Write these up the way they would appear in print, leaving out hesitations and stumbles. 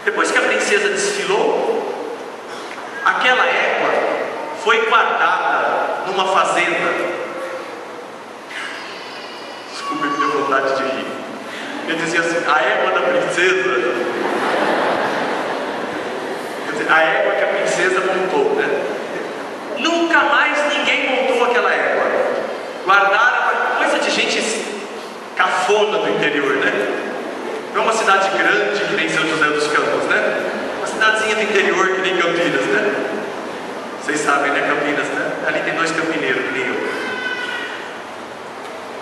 Depois que a princesa desfilou, aquela égua foi guardada numa fazenda. Desculpe, me deu vontade de rir. Eu dizia assim, a égua da princesa, quer dizer, a égua que a princesa montou, né? Nunca mais ninguém montou aquela égua. Guardaram, coisa de gente cafona do interior, né? Não é uma cidade grande que nem São José dos Campos, né? Uma cidadezinha do interior que nem Campinas, né? Vocês sabem, né, Campinas, né? Ali tem 2 campineiros, que nem eu.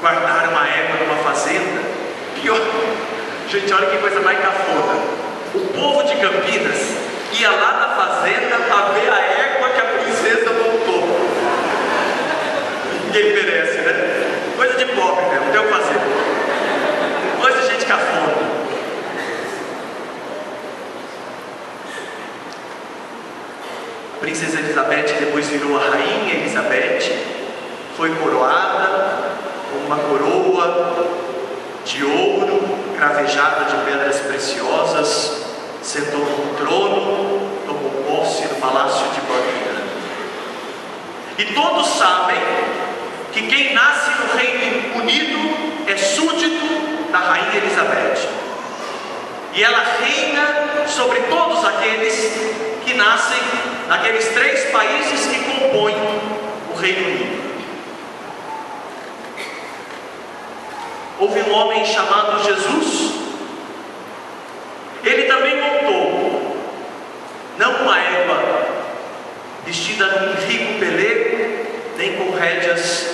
Guardaram a égua numa fazenda. Pior, gente, olha que coisa mais cafona. O povo de Campinas ia lá na fazenda para ver a égua que a princesa montou. Ninguém merece, né? Coisa de pobre mesmo, não tem o que fazer. Coisa de gente cafona. A princesa Elizabeth depois virou a rainha Elizabeth, foi coroada com uma coroa de ouro, cravejada de pedras preciosas, sentou no trono, tomou posse no palácio de Buckingham. E todos sabem que quem nasce no Reino Unido é súdito da rainha Elizabeth. E ela reina sobre todos aqueles que nascem naqueles 3 países que compõem o Reino Unido. Houve um homem chamado Jesus. Ele também montou, não uma égua vestida num rico pelego, nem com rédeas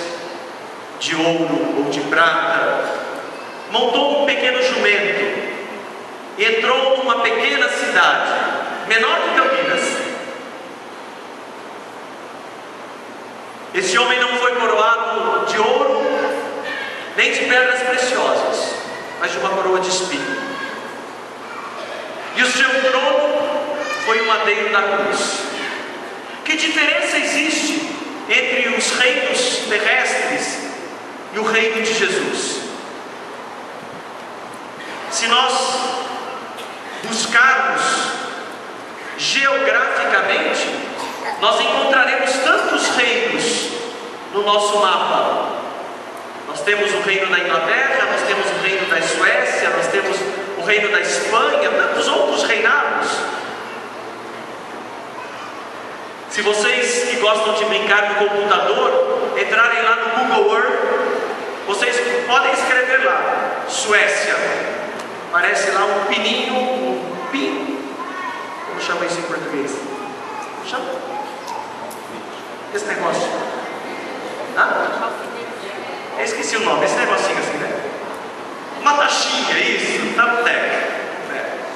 de ouro ou de prata. Montou um pequeno jumento. Entrou numa pequena cidade, menor que Campinas. Esse homem não foi coroado de ouro, nem de pedras preciosas, mas de uma coroa de espinho. E o seu trono foi o madeiro da cruz. Que diferença existe entre os reinos terrestres e o reino de Jesus? Se nós buscarmos geograficamente, nós encontraremos tantos reinos no nosso mapa. Nós temos o reino da Inglaterra, nós temos o reino da Suécia, nós temos o reino da Espanha, tantos outros reinados. Se vocês que gostam de brincar no computador, entrarem lá no Google Earth, vocês podem escrever lá, Suécia. Parece lá um pininho, um pin. Como chama isso em português? Chama? Esse negócio. Eu esqueci o nome, esse negocinho assim, né? Uma taxinha, isso, thumbtack.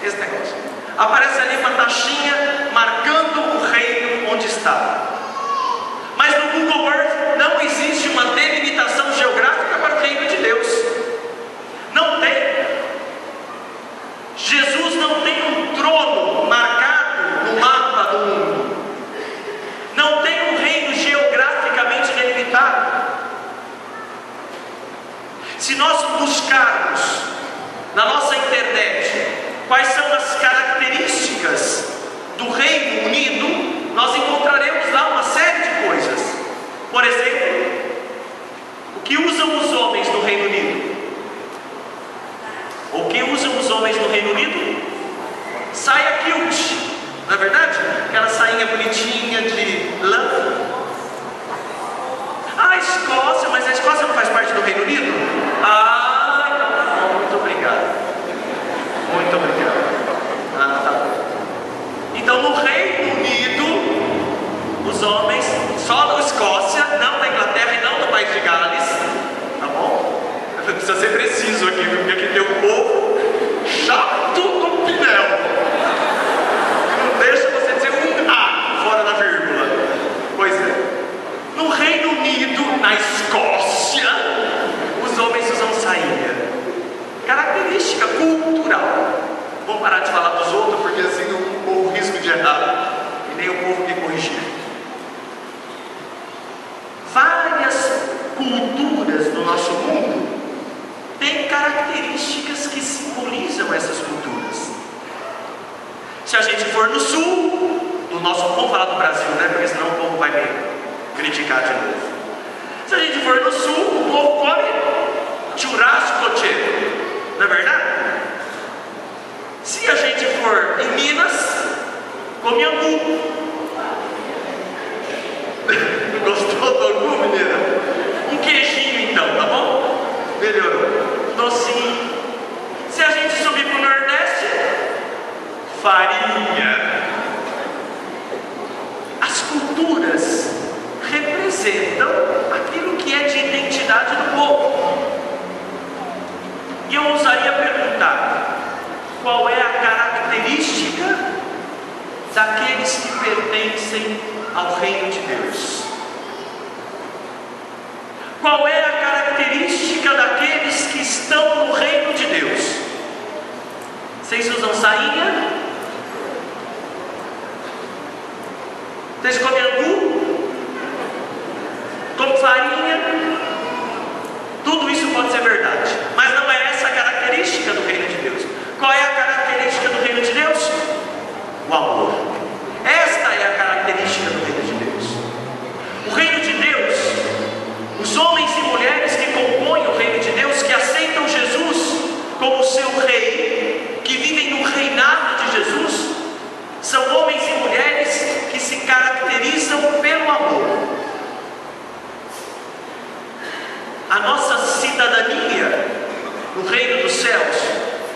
Esse negócio. Aparece ali uma taxinha marcando o reino onde está. Mas no Google Earth não existe uma delimitação geográfica para o reino de Deus. Não tem. Jesus não tem um trono marcado no mapa do mundo. Não tem um reino geograficamente delimitado. Se nós buscarmos na nossa internet quais são as características do Reino Unido, nós encontraremos lá uma série de coisas. Por exemplo, o que usam os homens no Reino Unido? O que usam os homens no Reino Unido? Saia kilt, não é verdade? Aquela sainha bonitinha de lã. A Escócia, mas a Escócia não faz parte do Reino Unido? Muito obrigado. Muito obrigado. Tá bom. Então no Reino Unido, os homens, só na Escócia, não na Inglaterra e não no País de Gales, tá bom? Precisa ser preciso aqui, porque aqui tem um povo chato do Pinel, que não deixa você dizer um A fora da vírgula. Pois é. No Reino Unido, na Escócia, os homens usam sainha. Característica cultural. Vamos parar de falar dos outros, porque assim eu corro o risco de errar e nem o povo me corrigir. Várias culturas do nosso mundo têm características que simbolizam essas culturas. Se a gente for no sul, do nosso, vamos falar do Brasil, né? Porque senão o povo vai me criticar de novo. Se a gente for no sul, o povo come churrasco, não é verdade? Se a gente for em Minas, come angu. Gostou do angu, menina? Um queijinho então, tá bom? Melhorou. Docinho. Se a gente subir para o Nordeste, farinha. As culturas representam aquilo que é de identidade do povo. E eu ousaria perguntar: qual é a característica daqueles que pertencem ao reino de Deus? Qual é a característica daqueles que estão no reino de Deus? Vocês usam sainha? Vocês comem angu? Comem farinha? Tudo isso pode ser verdade, mas não é essa a característica do reino de Deus. Qual é a característica do reino de Deus? O amor. Esta é a característica do reino de Deus. O reino de Deus, os homens e mulheres que compõem o reino de Deus, que aceitam Jesus como seu rei, que vivem no reinado de Jesus, são homens e mulheres que se caracterizam pelo amor. A nossa cidadania no reino dos céus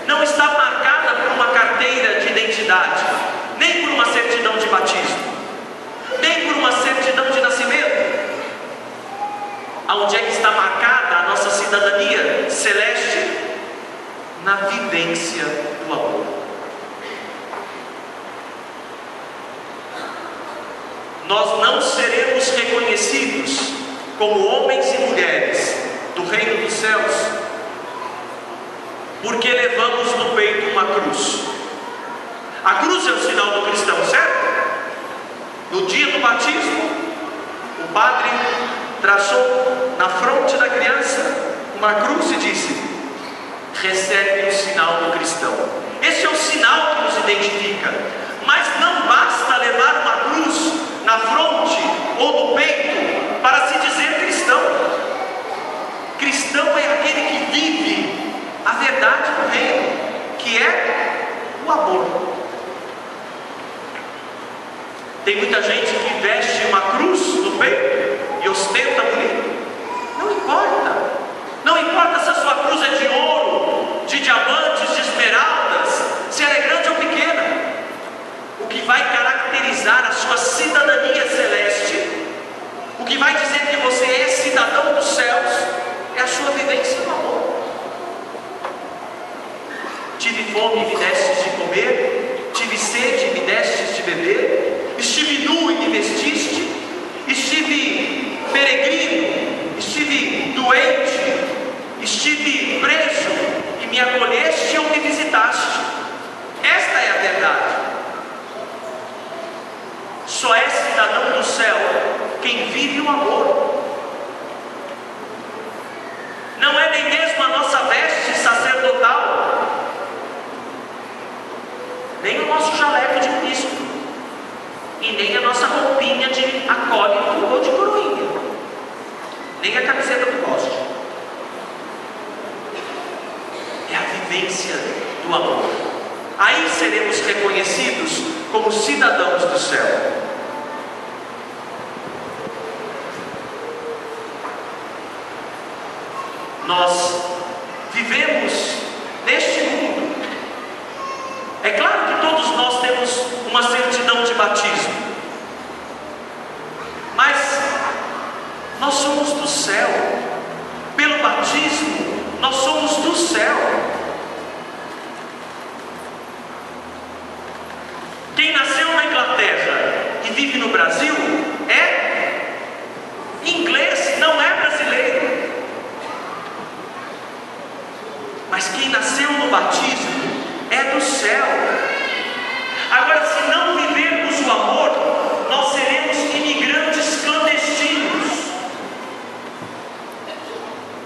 não está marcada por uma carteira de identidade, nem por uma certidão de batismo, nem por uma certidão de nascimento. Aonde é que está marcada a nossa cidadania celeste? Na vivência do amor. Nós não seremos reconhecidos como homens e mulheres do reino dos céus porque levamos no peito uma cruz. A cruz é o sinal do cristão, certo? No dia do batismo, o padre traçou na fronte da criança uma cruz e disse: recebe o sinal do cristão. Esse é o sinal que nos identifica. Mas não basta levar uma cruz na fronte ou no peito para se dizer cristão. Cristão é aquele que vive a verdade do reino, que é o amor. Tem muita gente que veste uma cruz no peito e ostenta bonito. Não importa. Não importa se a sua cruz é de ouro, de diamantes, de esmeraldas, se ela é grande ou pequena. O que vai caracterizar a sua cidadania celeste, o que vai dizer que você é cidadão dos céus, é a sua vivência no amor. Tive fome e me destes de comer, tive sede e me destes de beber, estive nu e me vestiste, estive peregrino, estive doente, estive preso e me acolheste ou me visitaste. Esta é a verdade. Só é cidadão do céu quem vive o amor. Não é nem mesmo a nossa veste sacerdotal, nem o nosso jaleco de Cristo, e nem a nossa roupinha de acólito ou de coroinha, nem a camiseta do poste. É a vivência do amor. Aí seremos reconhecidos como cidadãos do céu. Nós vivemos neste mundo. É claro que todos nós temos uma certidão de batismo, mas nós somos do céu. Pelo batismo, nós somos do céu. Quem nasceu na Inglaterra e vive no Brasil é inglês, não é brasileiro. Mas quem nasceu no batismo é do céu. Agora, se não vivermos o amor, nós seremos imigrantes clandestinos.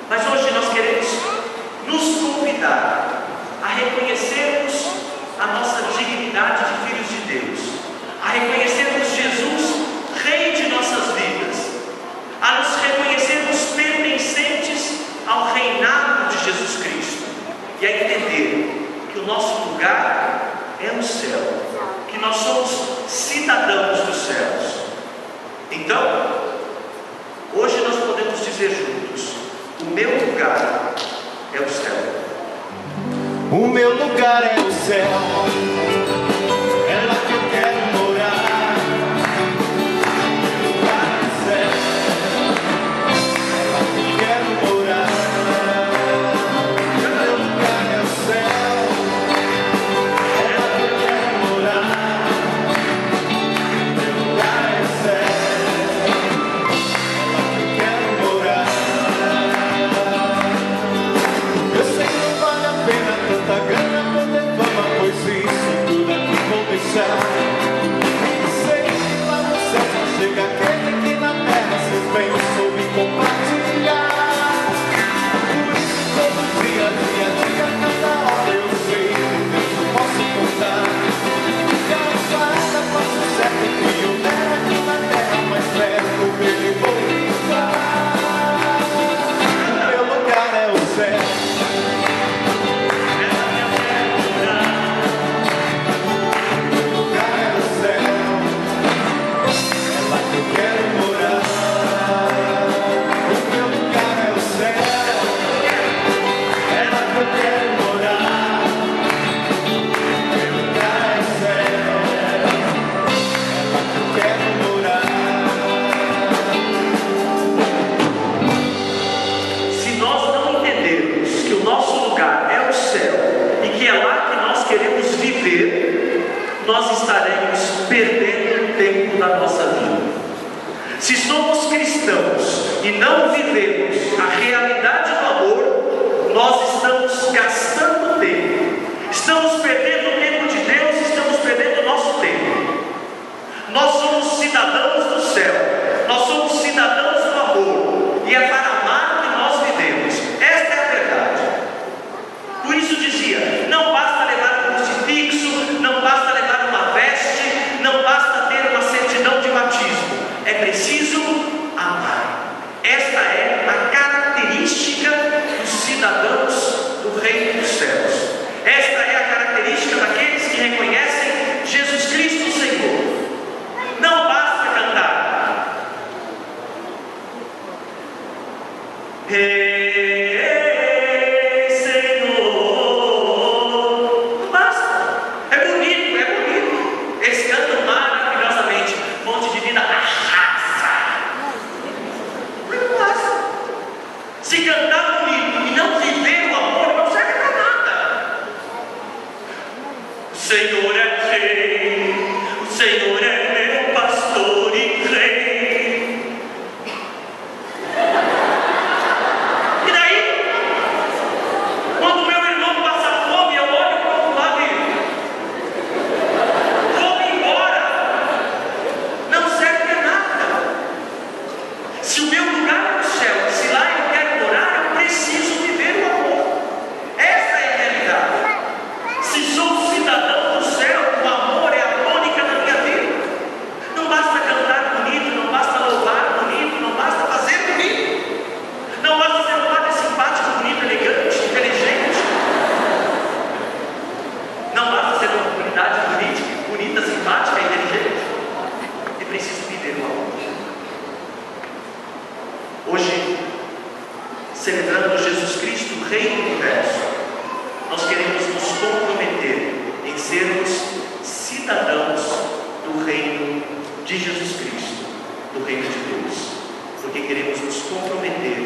Mas hoje nós queremos nos convidar a reconhecermos a nossa dignidade de filhos reconhecermos Jesus Rei de nossas vidas, a nos reconhecermos pertencentes ao reinado de Jesus Cristo e a entender que o nosso lugar é o céu, que nós somos cidadãos dos céus. Então, hoje nós podemos dizer juntos: o meu lugar é o céu. O meu lugar é o céu, é lá que eu quero morar. O meu lugar é o céu, é lá que eu quero morar. O meu lugar é o céu, é lá que eu quero morar. O meu lugar é o céu, é lá que eu quero morar. Eu sei que não vale a pena tanta grana, poder, fama, pois isso tudo aqui vou deixar. Sei que lá no céu só chega aquele que na terra seus bens soube compartilhar. Por isso todo dia, cada hora eu sei que Deus eu posso contar. Que a estrada passa certo que eu der aqui na terra, mais perto dele vou ficar. O meu lugar é o céu. Se nós não entendermos que o nosso lugar é o céu e que é lá que nós queremos viver, nós estaremos perdendo o tempo da nossa vida. Se somos cristãos e não vivemos a realidade do amor, nós estamos gastando tempo, estamos perdendo o tempo de Deus, estamos perdendo o nosso tempo. Nós somos cidadãos do céu, nós somos cidadãos do amor, e é para amar que nós vivemos. Esta é a verdade. Por isso dizia: não basta levar um crucifixo, não basta levar uma veste, não basta ter uma certidão de batismo, é preciso amar. Esta é a característica dos cidadãos do reino dos céus. Esta é a característica daqueles que reconhecem Jesus Cristo Senhor. Não basta cantar Ei, Senhor, não basta. É bonito, é bonito. Eles cantam maravilhosamente, fonte de vida arrasa. Mas não basta. Se cantar bonito e não viver o amor, não serve para nada. O Senhor é rei, o Senhor é meu pastor e rei. E daí, quando meu irmão passa fome, eu olho para o outro lado e vou embora. Não serve para nada. Se o meu lugar é no céu, se lá eu quero morar, eu preciso viver o amor. Essa é a realidade. Se sou cidadão do céu, o amor é a tônica da minha vida. Não basta cantar bonito, não basta louvar bonito, não basta fazer bonito, não basta ser um padre simpático, bonito, elegante, inteligente, não basta ser uma comunidade bonita, simpática, inteligente. É preciso viver o amor. Hoje, celebrando Jesus Cristo, Rei do Universo, nós queremos nos comprometer em sermos cidadãos do reino de Jesus Cristo, do reino de Deus, porque queremos nos comprometer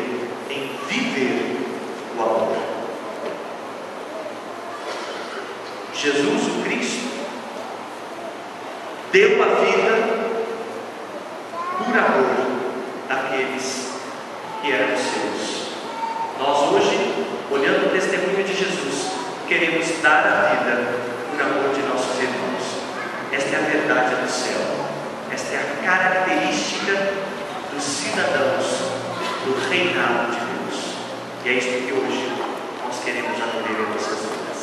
em viver o amor. Jesus, o Cristo, deu a vida por amor daqueles que eram seus. Nós hoje, olhando o testemunho de Jesus, queremos dar a vida por amor de nossos irmãos. Esta é a verdade do céu. Esta é a característica dos cidadãos do reinado de Deus. E é isso que hoje nós queremos acolher em nossas vidas.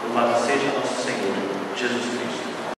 Louvado